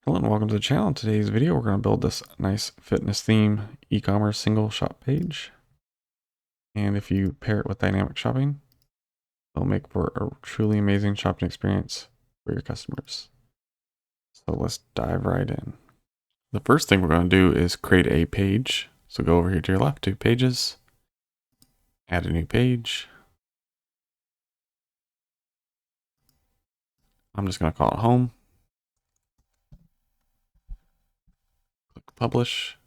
Hello and welcome to the channel. In today's video, we're going to build this nice fitness theme e-commerce single shop page. And if you pair it with dynamic shopping, it'll make for a truly amazing shopping experience for your customers. So let's dive right in. The first thing we're going to do is create a page. So go over here to your left, to pages, add a new page. I'm just going to call it home. Click publish.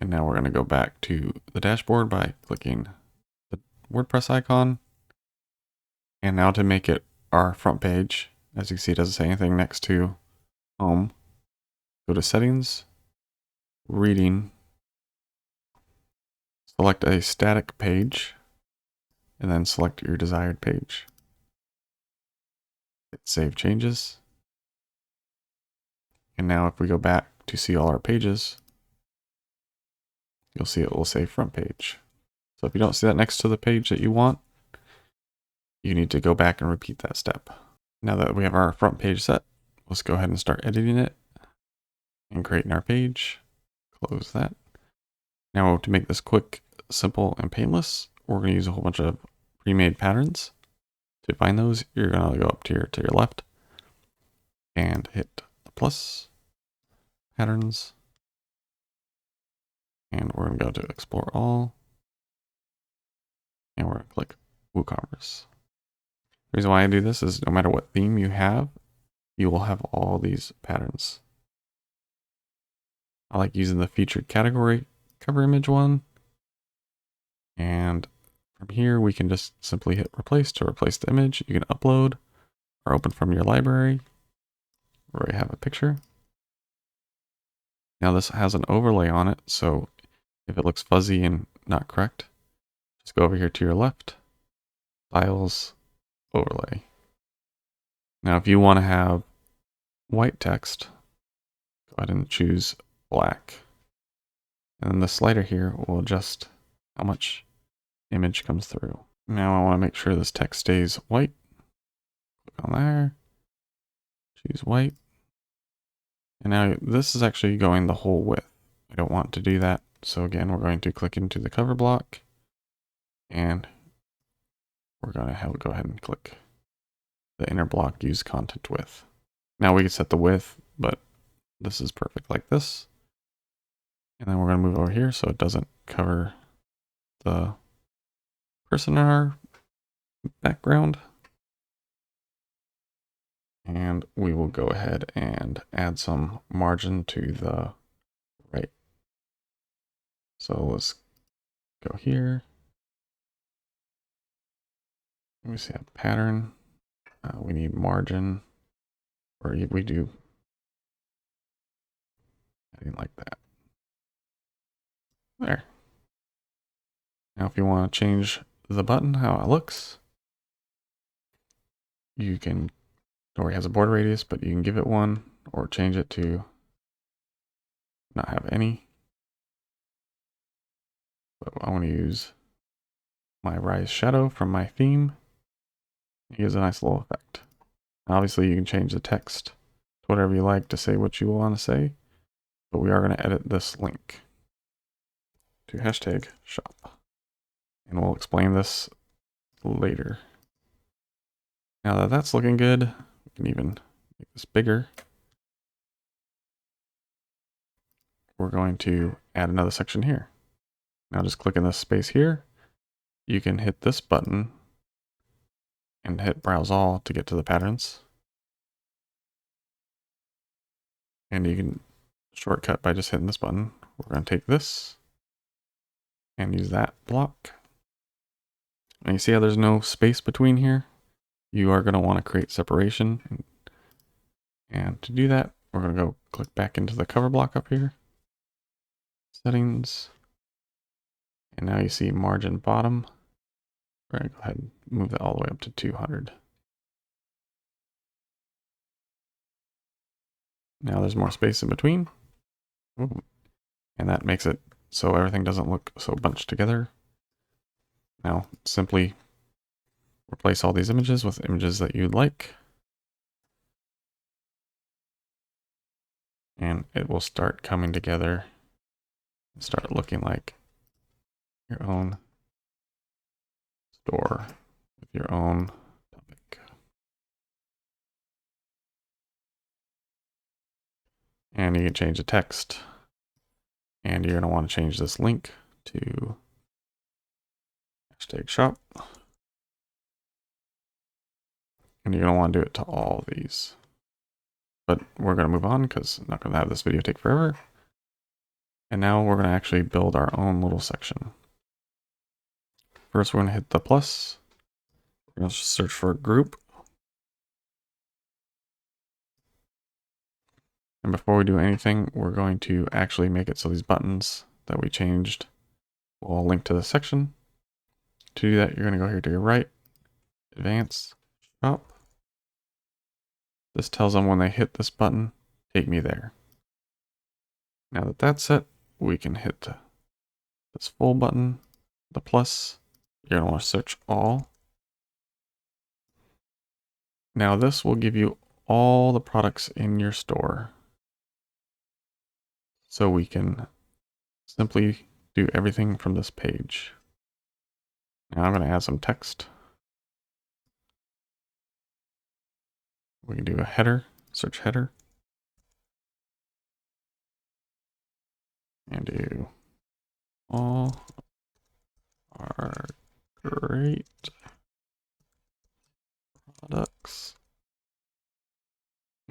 And now we're going to go back to the dashboard by clicking the WordPress icon. And now to make it our front page, as you can see, it doesn't say anything next to home. Go to settings, reading, select a static page, and then select your desired page. Hit save changes. And now if we go back to see all our pages, you'll see it will say front page. So if you don't see that next to the page that you want, you need to go back and repeat that step. Now that we have our front page set, let's go ahead and start editing it and creating our page. Close that. Now to make this quick, simple, and painless, we're going to use a whole bunch of pre-made patterns. To find those, you're going to go up to your left and hit the plus patterns. And we're going to go to explore all. And we're going to click WooCommerce. The reason why I do this is no matter what theme you have, you will have all these patterns. I like using the featured category cover image one. And from here, we can just simply hit replace to replace the image. You can upload or open from your library where we have a picture. Now this has an overlay on it, so if it looks fuzzy and not correct, just go over here to your left, Styles, Overlay. Now if you want to have white text, go ahead and choose black. And then the slider here will adjust how much image comes through. Now I want to make sure this text stays white. Click on there, choose white. And now this is actually going the whole width. I don't want to do that. So again, we're going to click into the cover block and we're going to go ahead and click the inner block, use content width. Now we can set the width, but this is perfect like this. And then we're going to move over here so it doesn't cover the person in our background. And we will go ahead and add some margin to the right. So let's go here. We see a pattern. We need margin, or we do adding like that. There. Now if you want to change the button, how it looks, you can, or it has a border radius, but you can give it one or change it to not have any. But I want to use my rise shadow from my theme. It gives a nice little effect. Obviously you can change the text to whatever you like to say what you want to say, but we are going to edit this link to hashtag shop. And we'll explain this later. Now that that's looking good, we can even make this bigger. We're going to add another section here. Now just click in this space here. You can hit this button and hit browse all to get to the patterns. And you can shortcut by just hitting this button. We're going to take this and use that block. And you see how there's no space between here? You are going to want to create separation. And to do that, we're going to go click back into the cover block up here. Settings. And now you see margin bottom. We're going to go ahead and move that all the way up to 200. Now there's more space in between. Ooh. And that makes it so everything doesn't look so bunched together. Now simply replace all these images with images that you'd like. And it will start coming together and start looking like your own store with your own topic. And you can change the text. And you're going to want to change this link to #shop. And you're going to want to do it to all of these. But we're going to move on because I'm not going to have this video take forever. And now we're going to actually build our own little section. First, we're going to hit the plus. We're going to search for a group. And before we do anything, we're going to actually make it so these buttons that we changed will all link to the section. To do that, you're going to go here to your right, advanced, shop. This tells them when they hit this button, take me there. Now that that's set, we can hit this full button, the plus. You're going to want to search all. Now this will give you all the products in your store. So we can simply do everything from this page. Now I'm going to add some text. We can do a header, search header. And do all are great products.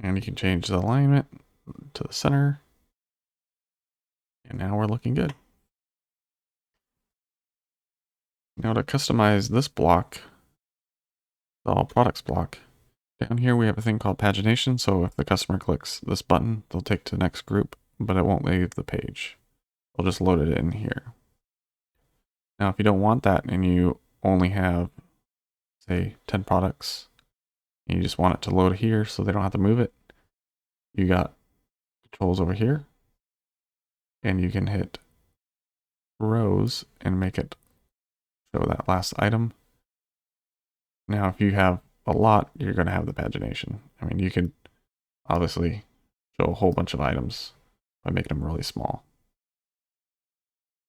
And you can change the alignment to the center. And now we're looking good. Now to customize this block, the all products block, down here we have a thing called pagination. So if the customer clicks this button, they'll take to the next group, but it won't leave the page. We'll just load it in here. Now, if you don't want that and you only have, say, 10 products, and you just want it to load here so they don't have to move it, you got controls over here, and you can hit rows and make it show that last item. Now, if you have a lot, you're going to have the pagination. I mean, you could obviously show a whole bunch of items by making them really small.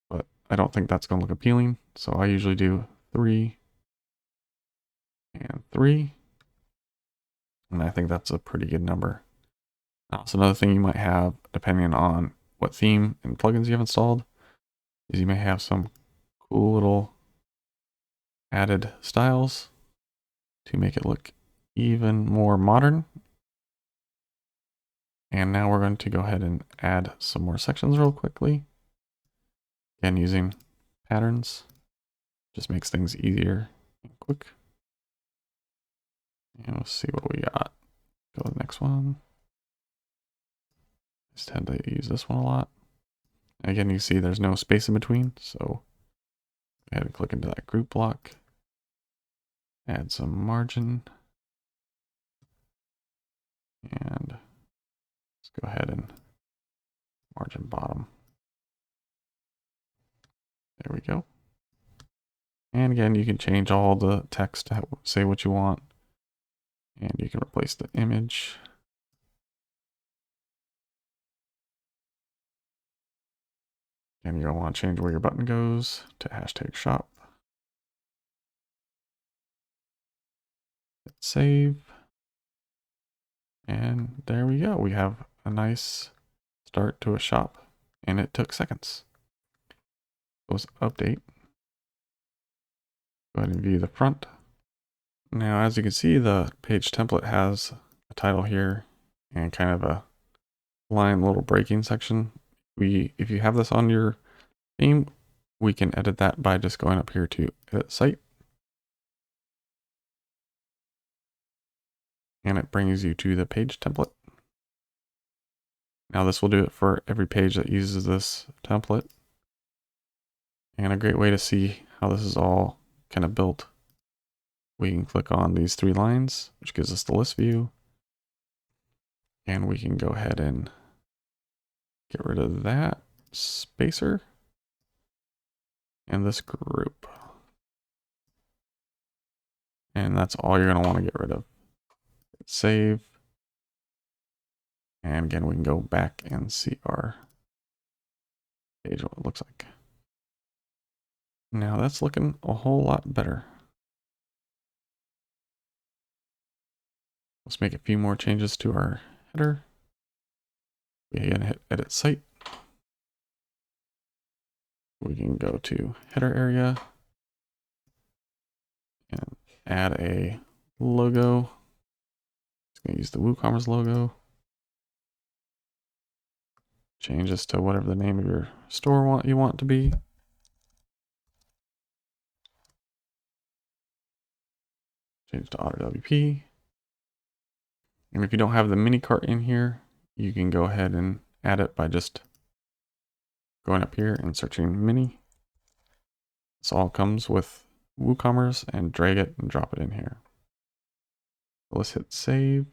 But I don't think that's going to look appealing, so I usually do 3 and 3. And I think that's a pretty good number. So another thing you might have, depending on what theme and plugins you have installed, is you may have some cool little added styles to make it look even more modern. And now we're going to go ahead and add some more sections real quickly. Again, using patterns just makes things easier and quick. And we'll see what we got. Go to the next one. I just tend to use this one a lot. Again, you see there's no space in between, so go ahead and click into that group block. Add some margin. And let's go ahead and margin bottom. There we go. And again, you can change all the text to say what you want. And you can replace the image. And you'll want to change where your button goes to #shop. Hit save. And there we go. We have a nice start to a shop. And it took seconds. Let's update. Go ahead and view the front. Now, as you can see, the page template has a title here and kind of a line little breaking section. If you have this on your theme, we can edit that by just going up here to edit site. And it brings you to the page template. Now this will do it for every page that uses this template. And a great way to see how this is all kind of built. We can click on these 3 lines, which gives us the list view. And we can go ahead and get rid of that spacer and this group. And that's all you're going to want to get rid of. Hit save. And again, we can go back and see our page, what it looks like. Now that's looking a whole lot better. Let's make a few more changes to our header. We can hit edit site. We can go to header area and add a logo. It's going to use the WooCommerce logo. Change this to whatever the name of your store you want it to be. Change to Otter WP. And if you don't have the mini cart in here, you can go ahead and add it by just going up here and searching mini. This all comes with WooCommerce, and drag it and drop it in here. Let's hit save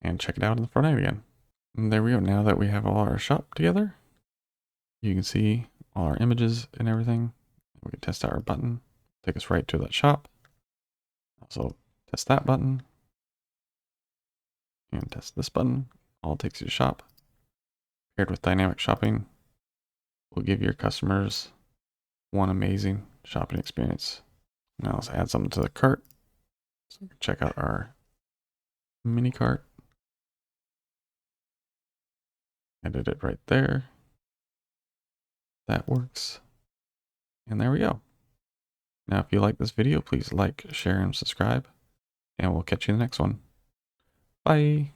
and check it out in the front end again. And there we go. Now that we have all our shop together, you can see all our images and everything. We can test out our button, take us right to that shop. Also test that button and test this button. All takes you to shop. Paired with dynamic shopping will give your customers one amazing shopping experience. Now let's add something to the cart. So check out our mini cart. Edit it right there. That works. And there we go. Now, if you like this video, please like, share, and subscribe. And we'll catch you in the next one. Bye.